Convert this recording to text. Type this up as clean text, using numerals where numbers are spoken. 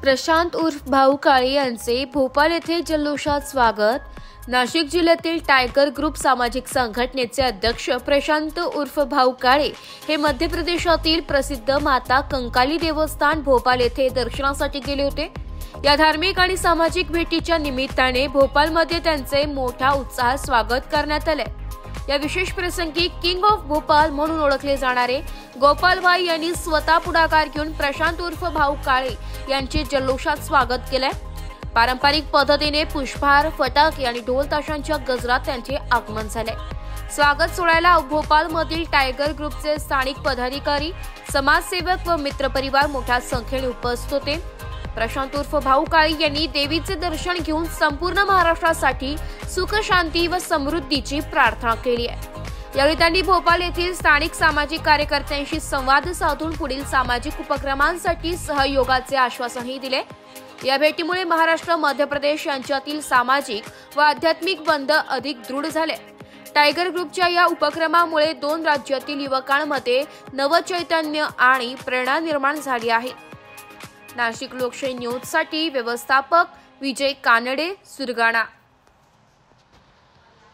प्रशांत उर्फ भाऊ काळे यांचे भोपाळ येथे जल्लोषात स्वागत। नाशिक जिल्ह्यातील टायगर ग्रुप सामाजिक संघटनेचे अध्यक्ष प्रशांत उर्फ भाऊ काळे हे मध्य प्रदेशातील प्रसिद्ध माता कंकाली देवस्थान भोपाळ येथे दर्शनासाठी गेले होते। या धार्मिक आणि सामाजिक भेटीच्या निमित्ताने भोपाळमध्ये त्यांचे मोठा उत्साहात स्वागत करण्यात आले। या विशेष प्रसंगी किंग ऑफ भोपाळ म्हणून ओळखले जाणारे गोपालभाई यांनी स्वतः पुढाकार घेऊन प्रशांत उर्फ भाऊ काळे यांचे जल्लोषात स्वागत केले। पारंपरिक पद्धतीने पुष्पहार, फटाके आणि ढोल ताशांच्या गजरात त्यांचे आगमन झाले। स्वागत सोहळ्याला भोपाळमधील टायगर ग्रुपचे स्थानिक पदाधिकारी, समाजसेवक व मित्रपरिवार मोठ्या संख्येने उपस्थित होते। प्रशांत उर्फ भाऊ काळे यांनी देवीचे दर्शन घेऊन संपूर्ण महाराष्ट्रासाठी सुख, शांती व समृद्धीची प्रार्थना केली आहे। यावेळी त्यांनी भोपाळ येथील स्थानिक सामाजिक कार्यकर्त्यांशी संवाद साधून पुढील सामाजिक उपक्रमांसाठी सहयोगाचे आश्वासनही दिले। या भेटीमुळे महाराष्ट्र मध्य प्रदेश यांच्यातील सामाजिक व आध्यात्मिक बंध अधिक दृढ झाले। टायगर ग्रुपच्या या उपक्रमामुळे दोन राज्यातील युवकांमध्ये नवचैतन्य आणि प्रेरणा निर्माण झाली आहे। नाशिक लोकशाही न्यूज साठी व्यवस्थापक विजय कानडे, सुरगाणा।